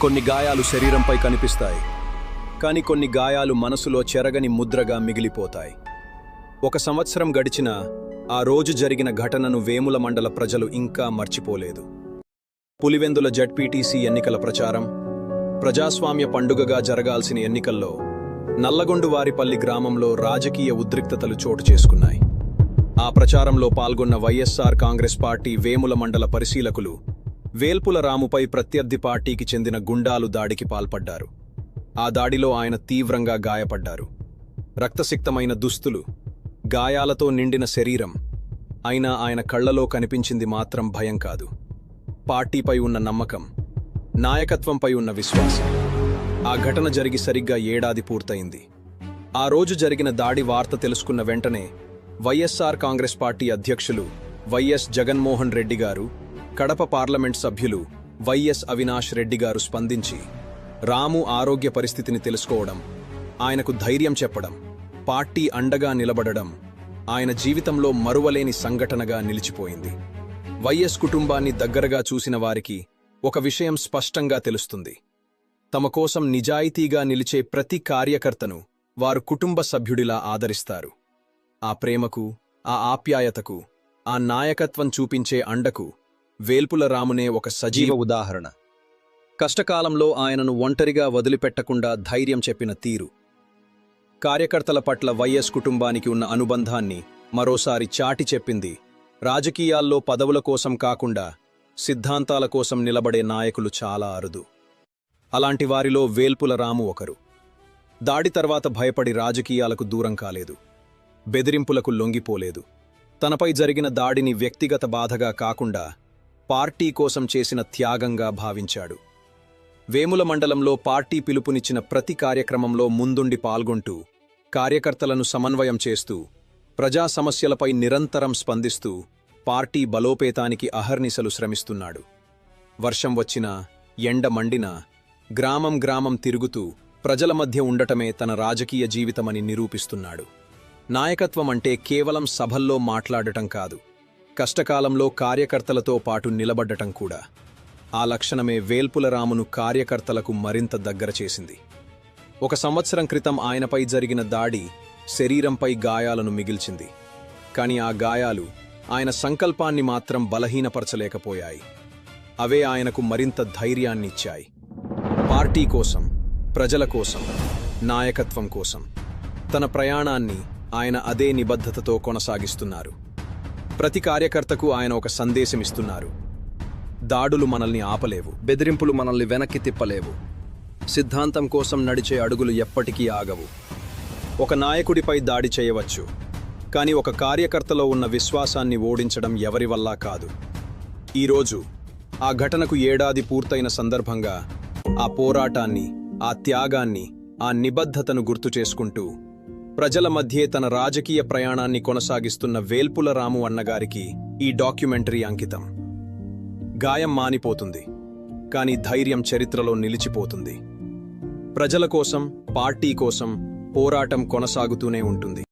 కొన్ని గాయాలు శరీరంపై కనిపిస్తాయి, కానీ కొన్ని గాయాలు మనసులో చెరగని ముద్రగా మిగిలిపోతాయి. 1 సంవత్సరం గడిచినా ఆ రోజు జరిగిన ఘటనను వేముల మండల ప్రజలు ఇంకా మర్చిపోలేదు. పులివెందుల జడ్పీటీసీ ఎన్నికల ప్రచారం. ప్రజాస్వామ్య పండుగగా జరగాల్సిన ఎన్నికల్లో నల్లగొండువారిపల్లి గ్రామంలో రాజకీయ ఉద్రిక్తతలు చోటు చేసుకున్నాయి. ఆ ప్రచారంలో పాల్గొన్న వైఎస్ఆర్ కాంగ్రెస్ పార్టీ వేముల మండల పరిశీలకులు వేల్పుల రాముపై ప్రత్యర్థి పార్టీకి చెందిన గుండాలు దాడికి పాల్పడ్డారు. ఆ దాడిలో ఆయన తీవ్రంగా గాయపడ్డారు. రక్తసిక్తమైన దుస్తులు, గాయాలతో నిండిన శరీరం. అయినా ఆయన కళ్లలో కనిపించింది మాత్రం భయం కాదు, పార్టీపై ఉన్న నమ్మకం, నాయకత్వంపై ఉన్న విశ్వాసం. ఆ ఘటన జరిగి సరిగ్గా ఏడాది పూర్తయింది. ఆ రోజు జరిగిన దాడి వార్త తెలుసుకున్న వెంటనే వైఎస్ఆర్ కాంగ్రెస్ పార్టీ అధ్యక్షులు వైఎస్ జగన్మోహన్ రెడ్డి గారు, కడప పార్లమెంట్ సభ్యులు వైఎస్ అవినాష్ రెడ్డి గారు స్పందించి రాము ఆరోగ్య పరిస్థితిని తెలుసుకోవడం, ఆయనకు ధైర్యం చెప్పడం, పార్టీ అండగా నిలబడడం ఆయన జీవితంలో మరువలేని సంఘటనగా నిలిచిపోయింది. వైఎస్ కుటుంబాన్ని దగ్గరగా చూసిన వారికి ఒక విషయం స్పష్టంగా తెలుస్తుంది: తమ కోసం నిజాయితీగా నిలిచే ప్రతి కార్యకర్తను వారు కుటుంబ సభ్యుడిలా ఆదరిస్తారు. ఆ ప్రేమకు, ఆ ఆప్యాయతకు, ఆ నాయకత్వం చూపించే అండకు వేల్పుల రామునే ఒక సజీవ ఉదాహరణ. కష్టకాలంలో ఆయనను ఒంటరిగా వదిలిపెట్టకుండా ధైర్యం చెప్పిన తీరు, కార్యకర్తల పట్ల వైఎస్ కుటుంబానికి ఉన్న అనుబంధాన్ని మరోసారి చాటి చెప్పింది. రాజకీయాల్లో పదవుల కోసం కాకుండా సిద్ధాంతాల కోసం నిలబడే నాయకులు చాలా అరుదు. అలాంటి వారిలో వేల్పుల రాము ఒకరు. దాడి తర్వాత భయపడి రాజకీయాలకు దూరం కాలేదు, బెదిరింపులకు లొంగిపోలేదు. తనపై జరిగిన దాడిని వ్యక్తిగత బాధగా కాకుండా పార్టీ కోసం చేసిన త్యాగంగా భావించాడు. వేముల మండలంలో పార్టీ పిలుపునిచ్చిన ప్రతి కార్యక్రమంలో ముందుండి పాల్గొంటూ, కార్యకర్తలను సమన్వయం చేస్తూ, ప్రజా సమస్యలపై నిరంతరం స్పందిస్తూ పార్టీ బలోపేతానికి అహర్నిశలు శ్రమిస్తున్నాడు. వర్షం వచ్చినా, ఎండ మండినా గ్రామం గ్రామం తిరుగుతూ ప్రజల మధ్య ఉండటమే తన రాజకీయ జీవితమని నిరూపిస్తున్నాడు. నాయకత్వం అంటే కేవలం సభల్లో మాట్లాడటం కాదు, కష్టకాలంలో కార్యకర్తలతో పాటు నిలబడ్డటం కూడా. ఆ లక్షణమే వేల్పుల రామును కార్యకర్తలకు మరింత దగ్గర చేసింది. 1 సంవత్సరం క్రితం ఆయనపై జరిగిన దాడి శరీరంపై గాయాలను మిగిల్చింది, కాని ఆ గాయాలు ఆయన సంకల్పాన్ని మాత్రం బలహీనపరచలేకపోయాయి. అవే ఆయనకు మరింత ధైర్యాన్నిచ్చాయి. పార్టీ కోసం, ప్రజల కోసం, నాయకత్వం కోసం తన ప్రయాణాన్ని ఆయన అదే నిబద్ధతతో కొనసాగిస్తున్నారు. ప్రతి కార్యకర్తకు ఆయన ఒక సందేశమిస్తున్నారు: దాడులు మనల్ని ఆపలేవు, బెదిరింపులు మనల్ని వెనక్కి తిప్పలేవు, సిద్ధాంతం కోసం నడిచే అడుగులు ఎప్పటికీ ఆగవు. ఒక నాయకుడిపై దాడి చేయవచ్చు, కానీ ఒక కార్యకర్తలో ఉన్న విశ్వాసాన్ని ఓడించడం ఎవరి వల్ల కాదు. ఈరోజు ఆ ఘటనకు ఏడాది పూర్తయిన సందర్భంగా ఆ పోరాటాన్ని, ఆ త్యాగాన్ని, ఆ నిబద్ధతను గుర్తు చేసుకుంటూ ప్రజల మధ్యే తన రాజకీయ ప్రయాణాన్ని కొనసాగిస్తున్న వేల్పుల రాము అన్నగారికి ఈ డాక్యుమెంటరీ అంకితం. గాయం మానిపోతుంది, కానీ ధైర్యం చరిత్రలో నిలిచిపోతుంది. ప్రజల కోసం, పార్టీ కోసం పోరాటం కొనసాగుతూనే ఉంటుంది.